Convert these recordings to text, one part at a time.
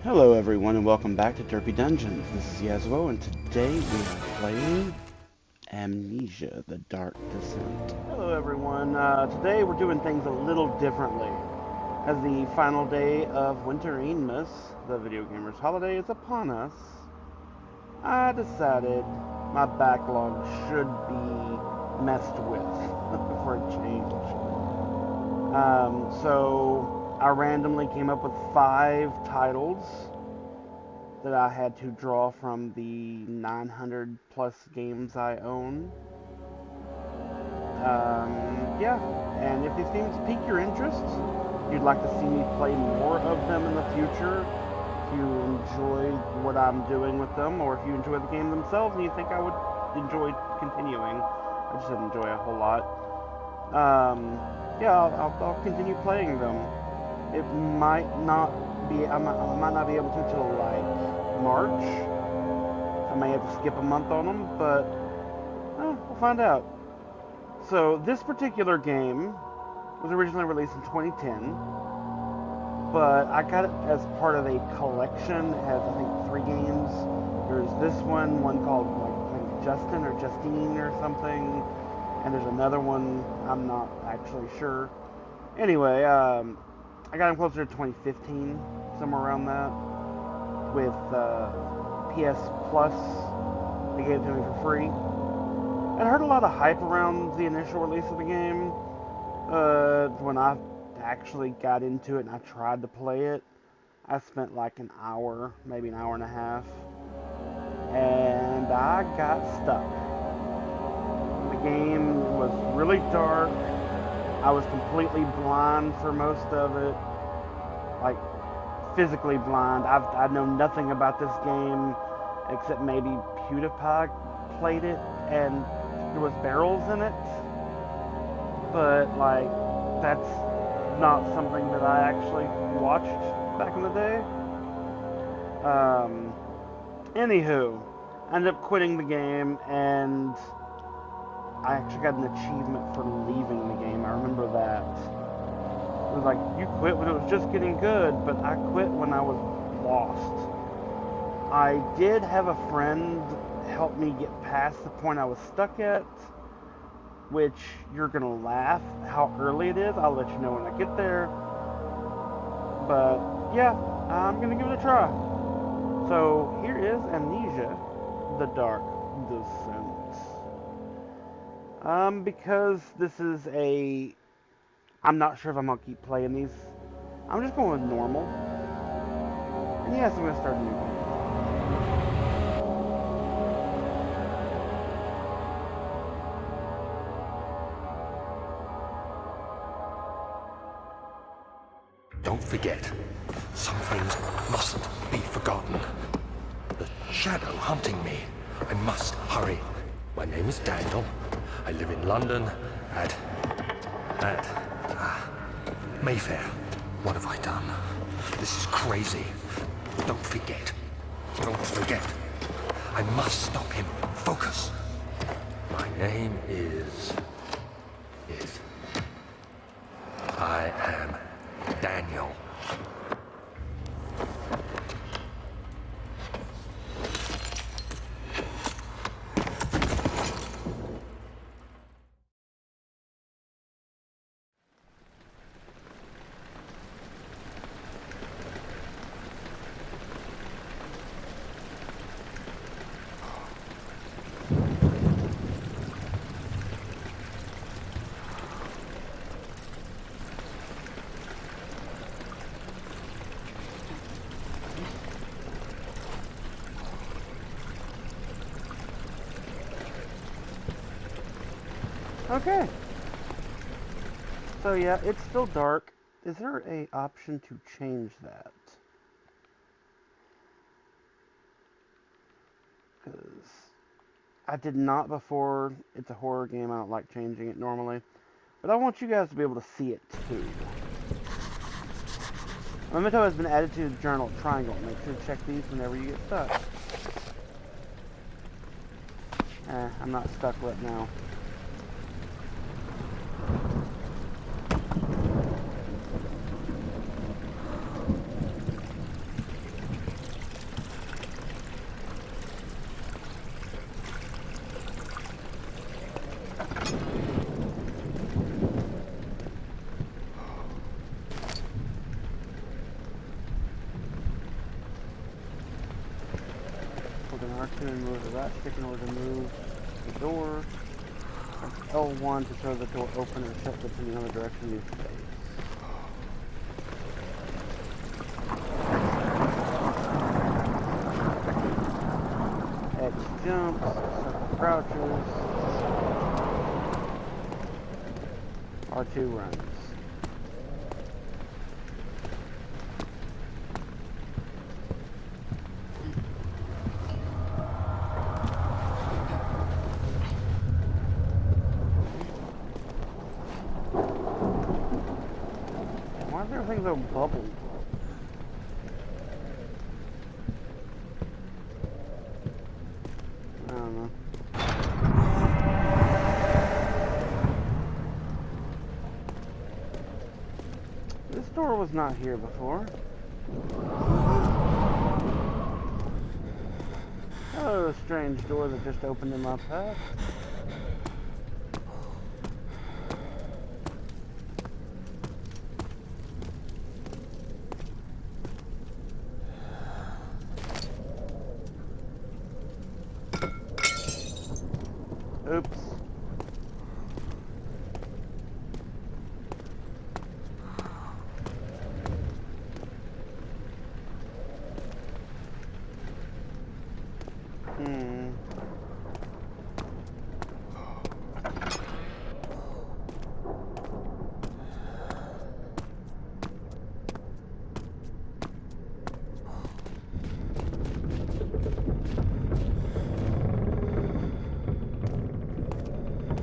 Hello everyone and welcome back to Derpy Dungeons. This is Yasuo and today we are playing Amnesia, the Dark Descent. Hello everyone. Today we're doing things a little differently. As the final day of Wintermas, the video gamers' holiday, is upon us, I decided my backlog should be messed with for a change. So I randomly came up with 5 titles that I had to draw from the 900 plus games I own. Yeah, and if these games pique your interest, you'd like to see me play more of them in the future, if you enjoy what I'm doing with them, or if you enjoy the game themselves and you think I would enjoy continuing, I just didn't enjoy a whole lot. Yeah, I'll continue playing them. It might not be, I might not be able to till like March. I may have to skip a month on them, but we'll find out. So this particular game was originally released in 2010, but I got it as part of a collection. It has, I think, 3 games. There's this one called like Justin or Justine or something, and there's another one, I'm not actually sure. Anyway, I got him closer to 2015, somewhere around that, with PS Plus. They gave it to me for free. I heard a lot of hype around the initial release of the game. When I actually got into it and I tried to play it, I spent like an hour, maybe an hour and a half, and I got stuck. The game was really dark. I was completely blind for most of it, like physically blind. I know nothing about this game except maybe PewDiePie played it and there was barrels in it, but like that's not something that I actually watched back in the day. Anywho, I ended up quitting the game and I actually got an achievement for leaving the game. I remember that. It was like, you quit when it was just getting good, but I quit when I was lost. I did have a friend help me get past the point I was stuck at, which you're gonna laugh how early it is. I'll let you know when I get there. But yeah, I'm gonna give it a try. So here is Amnesia, the Dark Descent. Because this is I'm not sure if I'm gonna keep playing these. I'm just going with normal. And yes, I'm gonna start a new game. Don't forget, some things mustn't be forgotten. The shadow hunting me. I must hurry. My name is Daniel. I live in London at Mayfair. What have I done? This is crazy. Don't forget. Don't forget. I must stop him. Focus. My name is... I am Daniel. Okay. So yeah, it's still dark. Is there a option to change that? Because I did not before. It's a horror game. I don't like changing it normally. But I want you guys to be able to see it too. A memento has been added to the journal triangle. Make sure to check these whenever you get stuck. I'm not stuck right now. that stick in order to move the door. Press L1 to throw the door open or shut depending on the direction you face. X jumps, circle crouches, R2 runs. Why is everything so bubbled? I don't know. This door was not here before. Oh, a strange door that just opened in my path. Oops.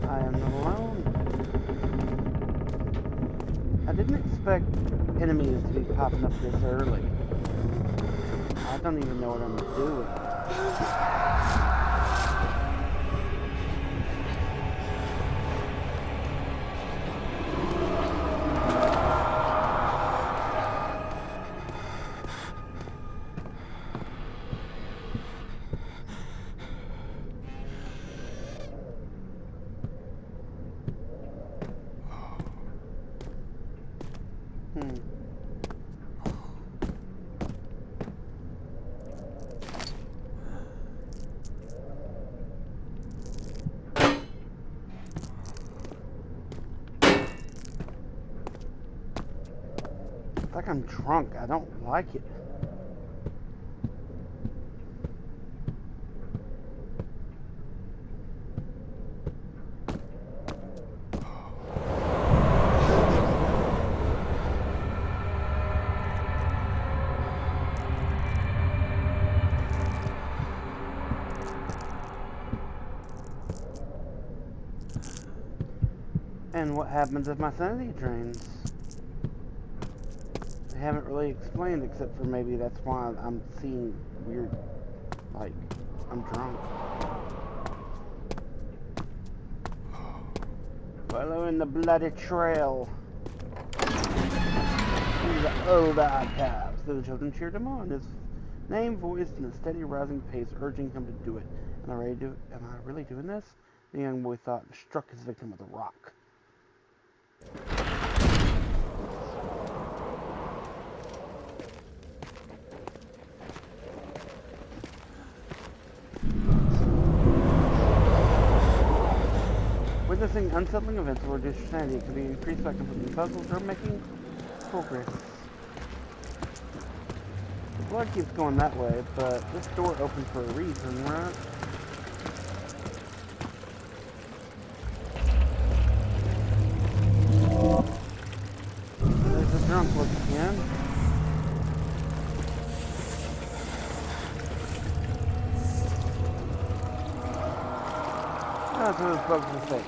I am not alone. I didn't expect enemies to be popping up this early. I don't even know what I'm doing. It's like I'm drunk. I don't like it. And what happens if my sanity drains? They haven't really explained, except for maybe that's why I'm seeing weird, like, I'm drunk. Following the bloody trail. Into the old archives. The children cheered him on, his name voiced in a steady rising pace, urging him to do it. Am I really doing this? The young boy thought and struck his victim with a rock. Witnessing unsettling events will reduce your sanity. It can be increased by completing puzzles or making progress. The blood keeps going that way, but this door opened for a reason, right? There's a drunk look again. That's what it's supposed to say.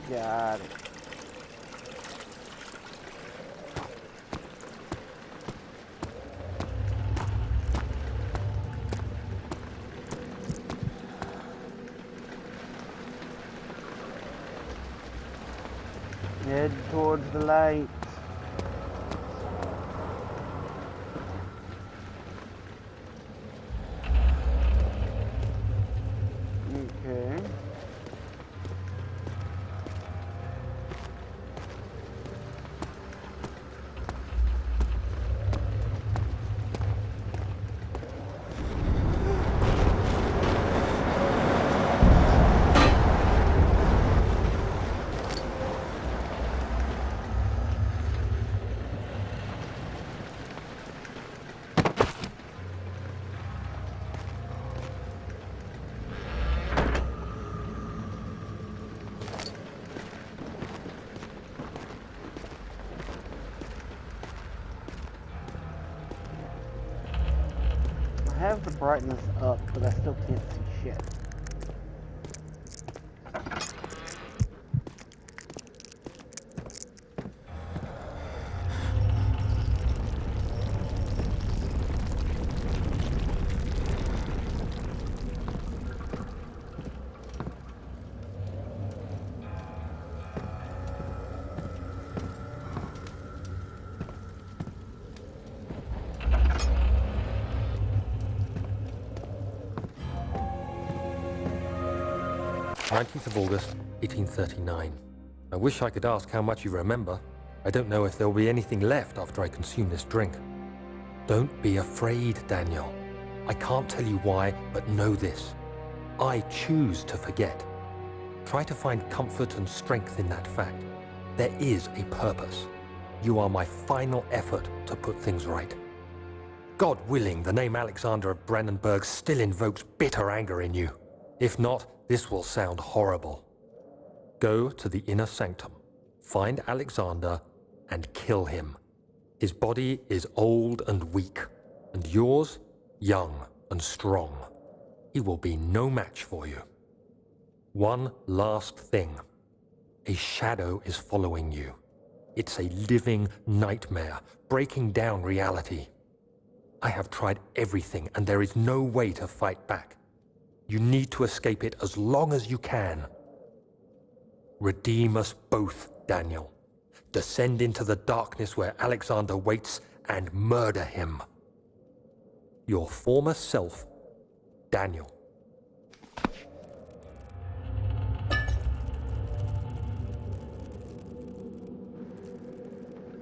Got it. Head towards the light. Okay. have the brightness up, but I still can't see shit. 19th of August, 1839. I wish I could ask how much you remember. I don't know if there will be anything left after I consume this drink. Don't be afraid, Daniel. I can't tell you why, but know this. I choose to forget. Try to find comfort and strength in that fact. There is a purpose. You are my final effort to put things right. God willing, the name Alexander of Brandenburg still invokes bitter anger in you. If not, this will sound horrible. Go to the inner sanctum, find Alexander, and kill him. His body is old and weak, and yours, young and strong. He will be no match for you. One last thing. A shadow is following you. It's a living nightmare, breaking down reality. I have tried everything, and there is no way to fight back. You need to escape it as long as you can. Redeem us both, Daniel. Descend into the darkness where Alexander waits and murder him. Your former self, Daniel.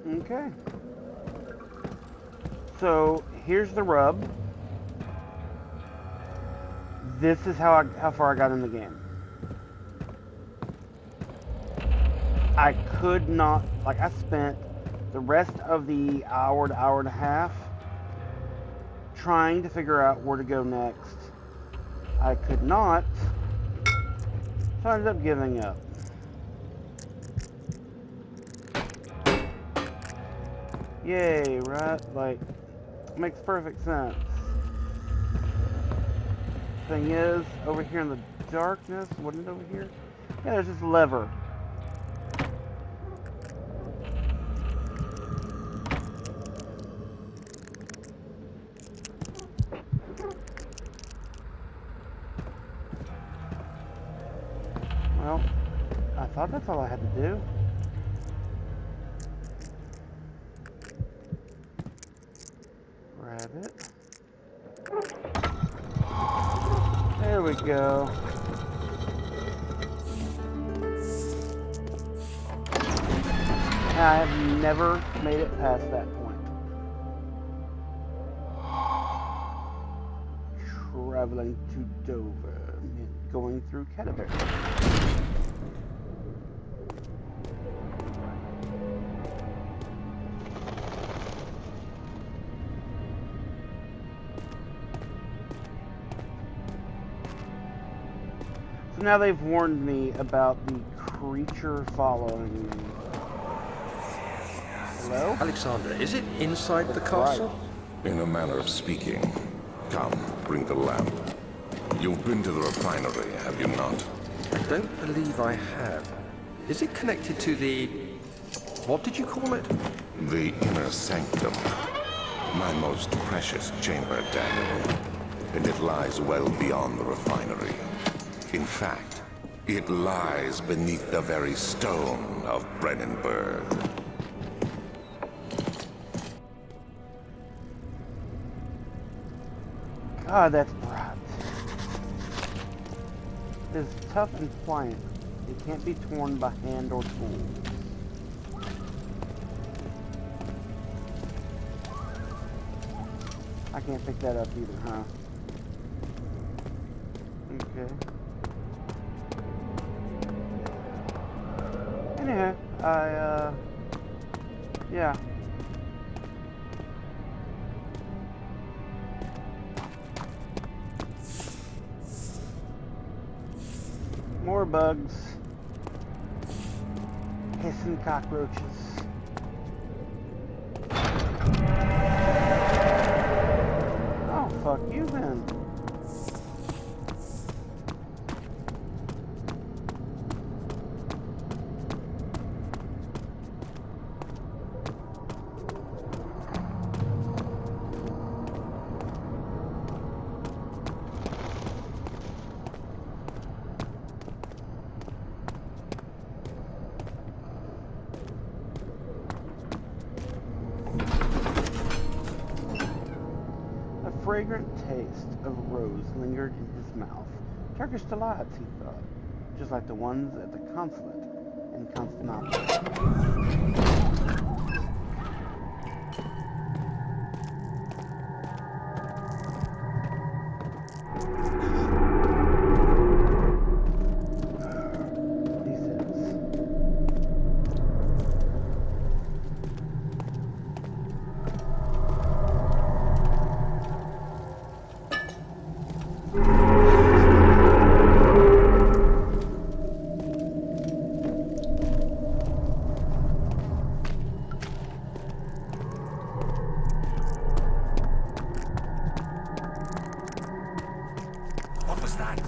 Okay. So here's the rub. This is how far I got in the game. I could not, like, I spent the rest of the hour to hour and a half trying to figure out where to go next. I could not, so I ended up giving up. Yay, right? Like, makes perfect sense. Thing is, over here in the darkness, wasn't it over here? Yeah, there's this lever. Well, I thought that's all I had to do. Grab it. There we go. I have never made it past that point. Traveling to Dover, going through Canterbury. So now they've warned me about the creature following me. Hello? Alexander, is it inside the castle? In a manner of speaking. Come, bring the lamp. You've been to the refinery, have you not? I don't believe I have. Is it connected to the... what did you call it? The inner sanctum. My most precious chamber, Daniel. And it lies well beyond the refinery. In fact, it lies beneath the very stone of Brandenburg. God, that's bright. It is tough and pliant. It can't be torn by hand or tool. I can't pick that up either, huh? Okay. Anyhow, yeah. More bugs. Hissing cockroaches. Oh, fuck you. fragrant taste of rose lingered in his mouth. Turkish delights, he thought, just like the ones at the consulate in Constantinople. He says, What was that?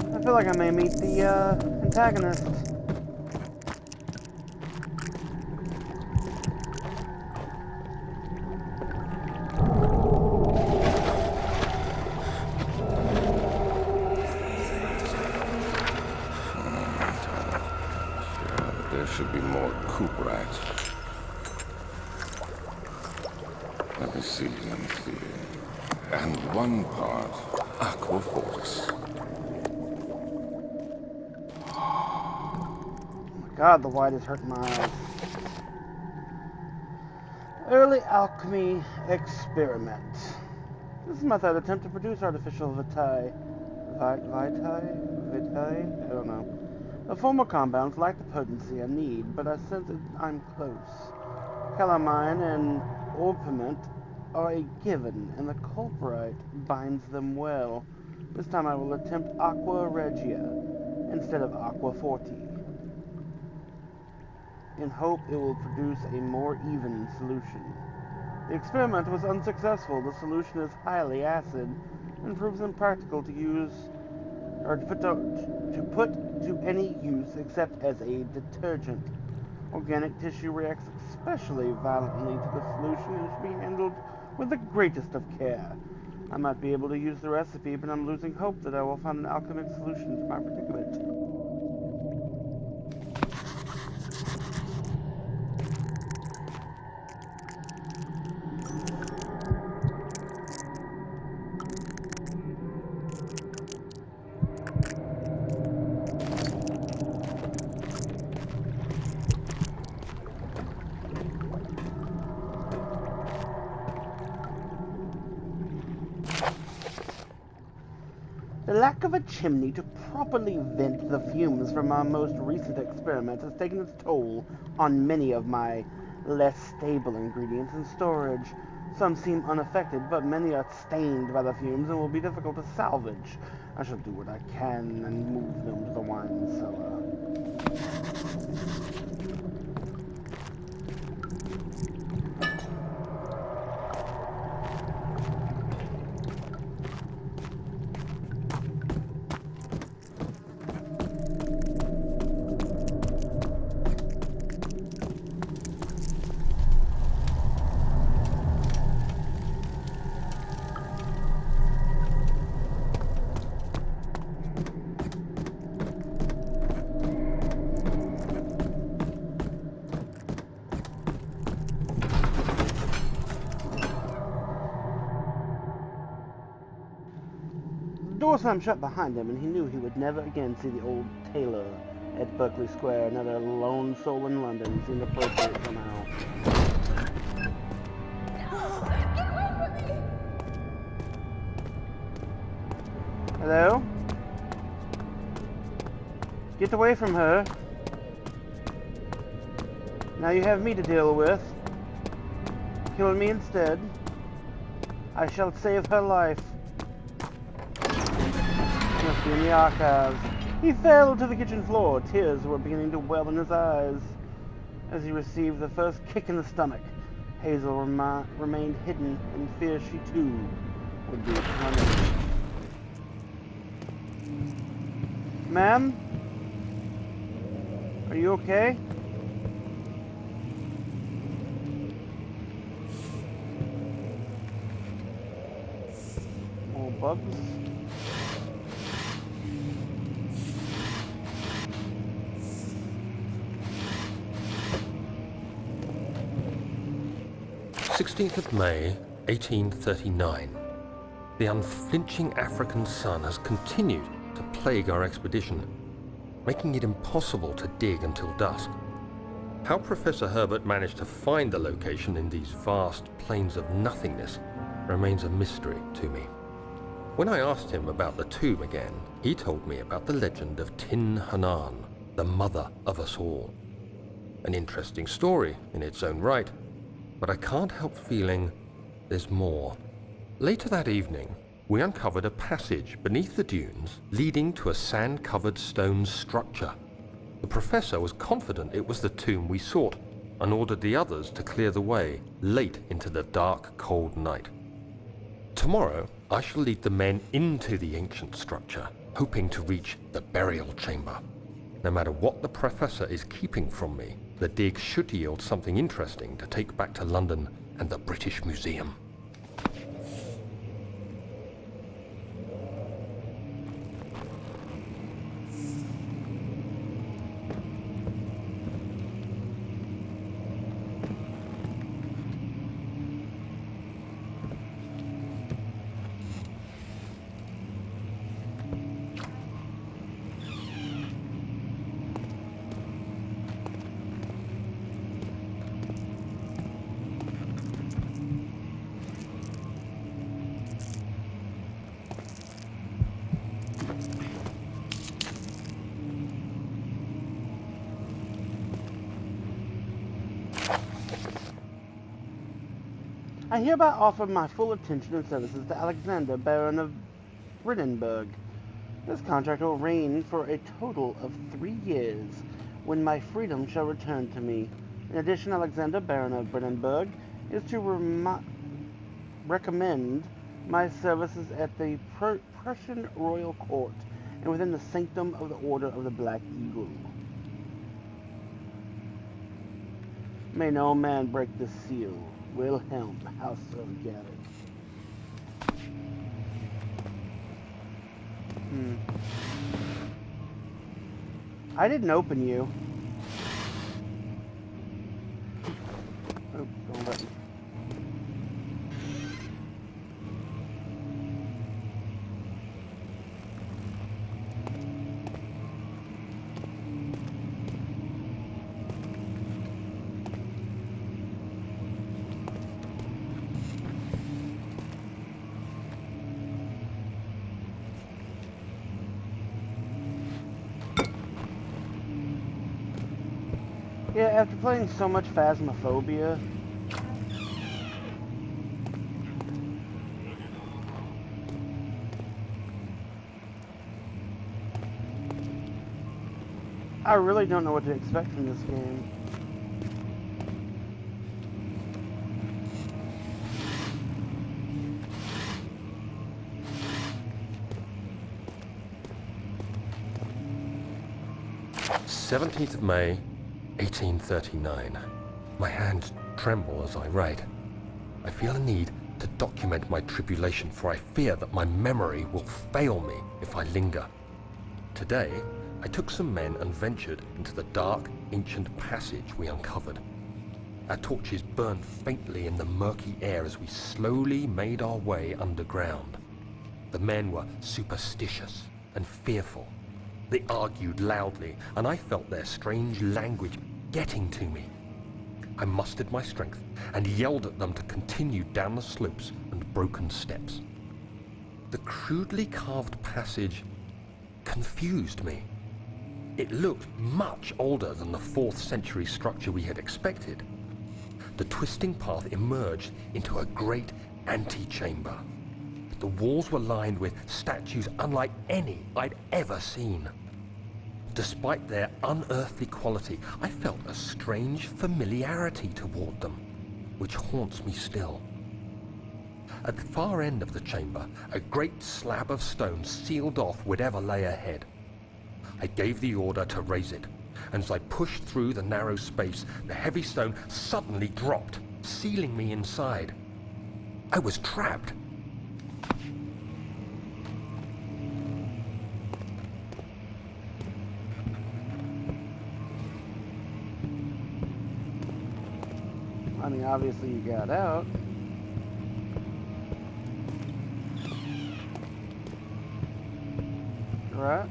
I feel like I may meet the antagonist. There should be more coop rats. Let me see. And one part aqua fortis. God, the white is hurting my eyes. Early alchemy experiment. This is my third attempt to produce artificial vitae. Vitae? I don't know. The former compounds lack the potency I need, but I sense that I'm close. Calamine and orpiment are a given, and the culprite binds them well. This time I will attempt aqua regia instead of aqua forti, in hope it will produce a more even solution. The experiment was unsuccessful. The solution is highly acid and proves impractical to use or to put to any use except as a detergent. Organic tissue reacts especially violently to the solution and should be handled with the greatest of care. I might be able to use the recipe, but I'm losing hope that I will find an alchemic solution to my predicament. The lack of a chimney to properly vent the fumes from our most recent experiment has taken its toll on many of my less stable ingredients in storage. Some seem unaffected, but many are stained by the fumes and will be difficult to salvage. I shall do what I can and move them to the wine cellar. The door slammed shut behind him, and he knew he would never again see the old tailor at Berkeley Square. Another lone soul in London seemed appropriate somehow. Get away from me! Hello? Get away from her. Now you have me to deal with. Kill me instead. I shall save her life. Must be in the archives. He fell to the kitchen floor. Tears were beginning to well in his eyes as he received the first kick in the stomach. Hazel remained hidden in fear she too would be punished. Ma'am? Are you okay? bugs. May 1839. The unflinching African sun has continued to plague our expedition, making it impossible to dig until dusk. How Professor Herbert managed to find the location in these vast plains of nothingness remains a mystery to me. When I asked him about the tomb again, he told me about the legend of Tin Hanan, the mother of us all. An interesting story in its own right, but I can't help feeling there's more. Later that evening, we uncovered a passage beneath the dunes leading to a sand-covered stone structure. The professor was confident it was the tomb we sought and ordered the others to clear the way late into the dark, cold night. Tomorrow, I shall lead the men into the ancient structure, hoping to reach the burial chamber. No matter what the professor is keeping from me, the dig should yield something interesting to take back to London and the British Museum. I hereby offer my full attention and services to Alexander, Baron of Brandenburg. This contract will reign for a total of 3 years, when my freedom shall return to me. In addition, Alexander, Baron of Brandenburg, is to recommend my services at the Prussian royal court and within the sanctum of the Order of the Black Eagle. May no man break the seal. Wilhelm, House of Garrett. I didn't open you. Oops, wrong button. Yeah, after playing so much Phasmophobia, I really don't know what to expect from this game. May 1839. My hands tremble as I write. I feel a need to document my tribulation, for I fear that my memory will fail me if I linger. Today, I took some men and ventured into the dark, ancient passage we uncovered. Our torches burned faintly in the murky air as we slowly made our way underground. The men were superstitious and fearful. They argued loudly, and I felt their strange language getting to me. I mustered my strength and yelled at them to continue down the slopes and broken steps. The crudely carved passage confused me. It looked much older than the 4th century structure we had expected. The twisting path emerged into a great antechamber. The walls were lined with statues unlike any I'd ever seen. Despite their unearthly quality, I felt a strange familiarity toward them, which haunts me still. At the far end of the chamber, a great slab of stone sealed off whatever lay ahead. I gave the order to raise it, and as I pushed through the narrow space, the heavy stone suddenly dropped, sealing me inside. I was trapped. I mean, obviously you got out. Right?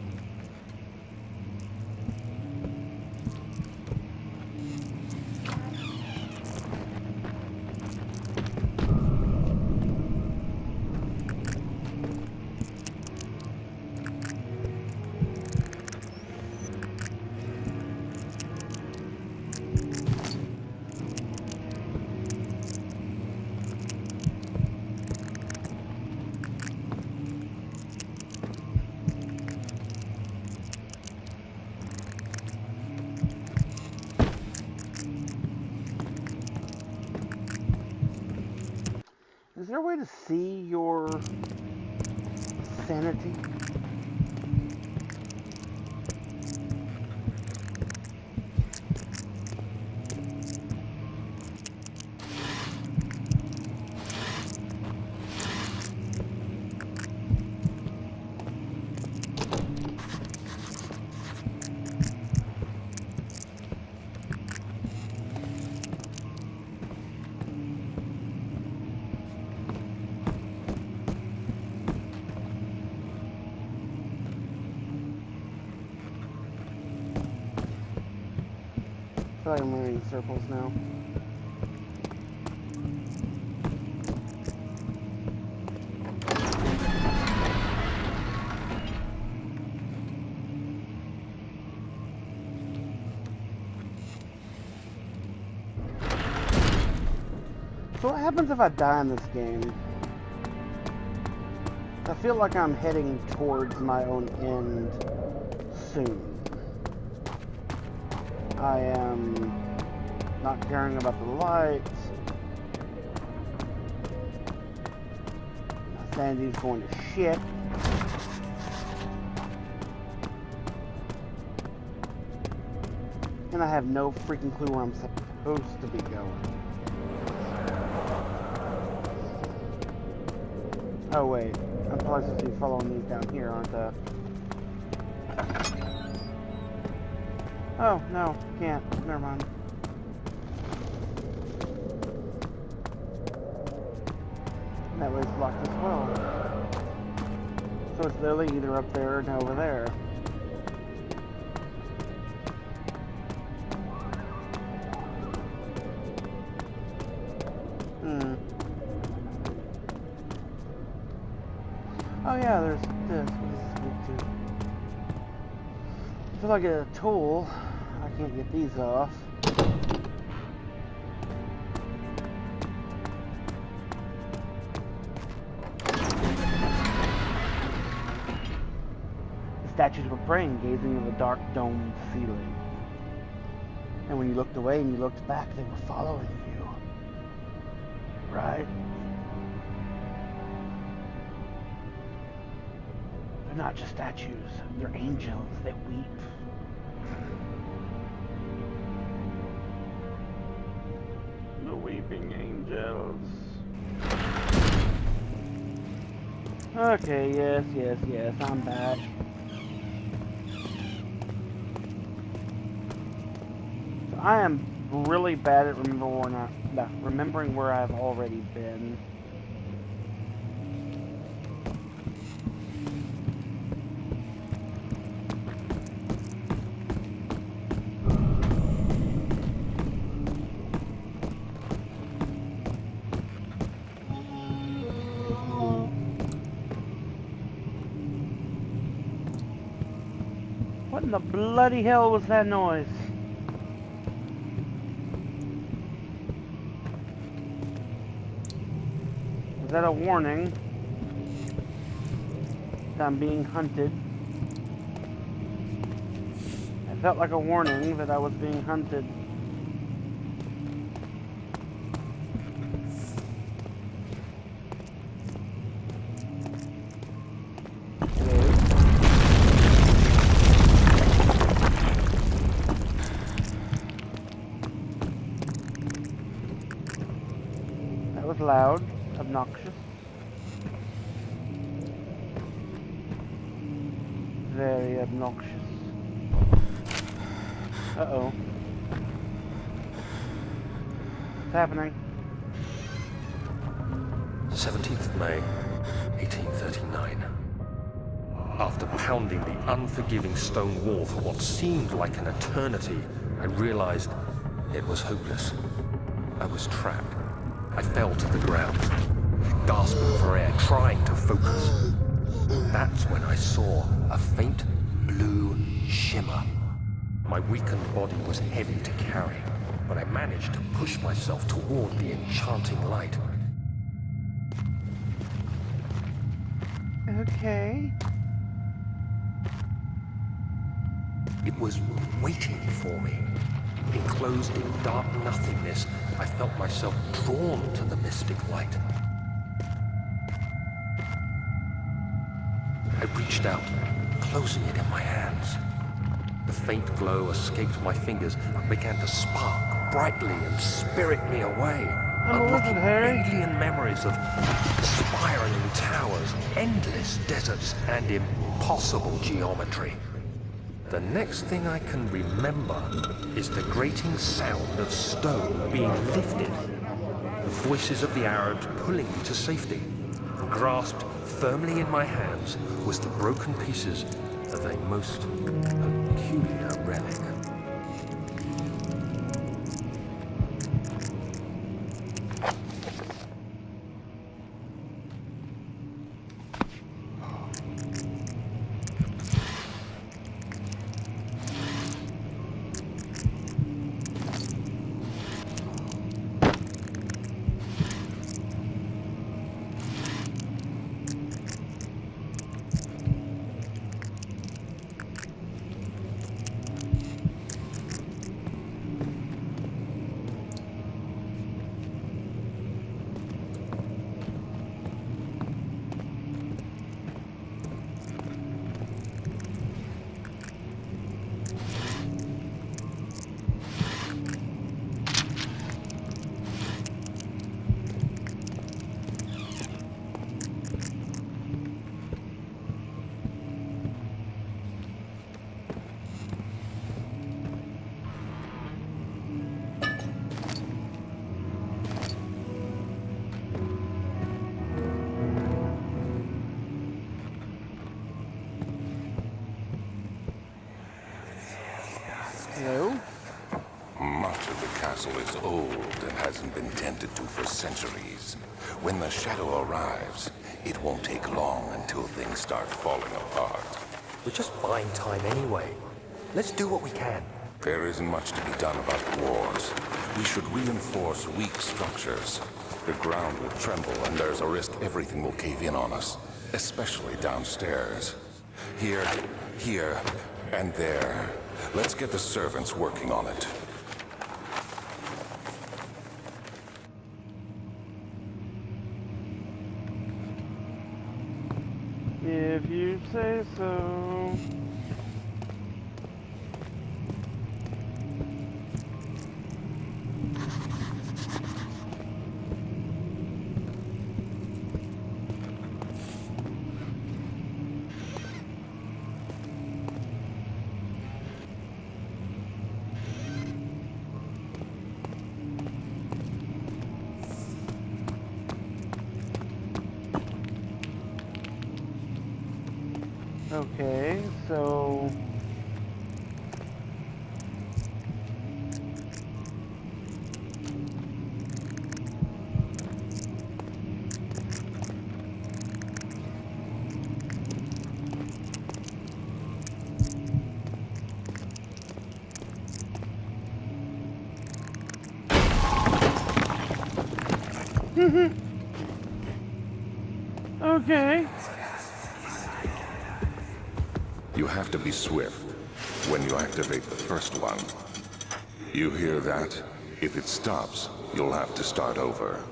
Is there a way to see your sanity? I feel like I'm running in circles now. So what happens if I die in this game? I feel like I'm heading towards my own end soon. I am not caring about the lights. My sanity's going to shit. And I have no freaking clue where I'm supposed to be going. Oh wait, I'm probably supposed to be following these down here, aren't I? Oh, no, can't. Never mind. That way's blocked as well. So it's literally either up there or over there. Oh yeah, there's this. What does this lead to? Until I get a tool, I can't get these off. The statues were praying, gazing at the dark domed ceiling. And when you looked away and you looked back, they were following you. Right? They're not just statues, they're angels that weep. The weeping angels. Okay, yes, I'm back. So I am really bad at remembering where I've already been. What in the bloody hell was that noise? Was that a warning that I'm being hunted? It felt like a warning that I was being hunted. Loud, obnoxious, very obnoxious. Uh-oh. happening? 17th of May, 1839. After pounding the unforgiving stone wall for what seemed like an eternity, I realized it was hopeless. I was trapped. I fell to the ground, gasping for air, trying to focus. That's when I saw a faint blue shimmer. My weakened body was heavy to carry, but I managed to push myself toward the enchanting light. Okay. It was waiting for me. Enclosed in dark nothingness, I felt myself drawn to the mystic light. I reached out, closing it in my hands. The faint glow escaped my fingers and began to spark brightly and spirit me away, unlocking alien memories of spiraling towers, endless deserts, and impossible geometry. The next thing I can remember is the grating sound of stone being lifted, the voices of the Arabs pulling me to safety. Grasped firmly in my hands was the broken pieces of a most peculiar relic. Hello? Much of the castle is old and hasn't been tended to for centuries. When the shadow arrives, it won't take long until things start falling apart. We're just buying time anyway. Let's do what we can. There isn't much to be done about the wars. We should reinforce weak structures. The ground will tremble and there's a risk everything will cave in on us, especially downstairs. Here, and there. Let's get the servants working on it. If you say so. Okay, so... Okay. You have to be swift when you activate the first one. You hear that? If it stops, you'll have to start over.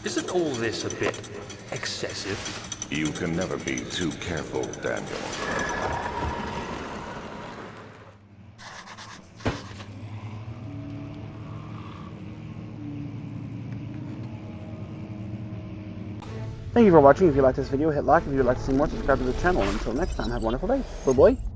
Isn't all this a bit excessive? You can never be too careful, Daniel. Thank you for watching. If you liked this video, hit like. If you would like to see more, subscribe to the channel. Until next time, have a wonderful day. Bye-bye.